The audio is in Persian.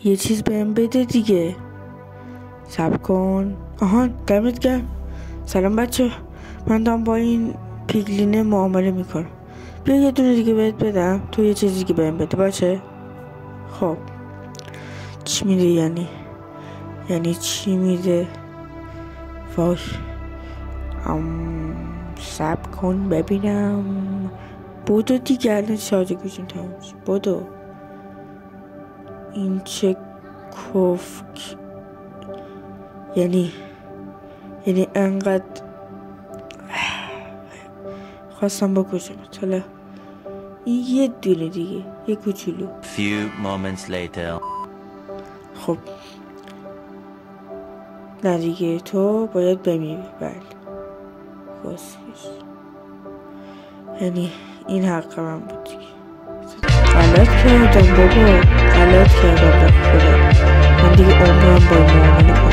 یه چیز بهم بده دیگه. صبر کن. آهان دمت گرم. سلام بچه، من دارم با این پیگلینه معامله میکنم. بیا یه دونه دیگه بهت بدم، تو یه چیز دیگه بهم بده باشه. خب چی میده؟ یعنی چی میده؟ وای صبر کن ببینم. بودو دیگه، الان شارژ گوشیم تموم شد. بودو. این چه کفک؟ یعنی انقدر خواستم بکشمت. حالا این یه دونه دیگه، یه کوچولو. Few moments later. خب نه دیگه، تو باید بمیری. بله کسکش. یعنی این حق من بود دیگه. غلط کردم بابا، غلط کردم. من دیگه عمرم با معامله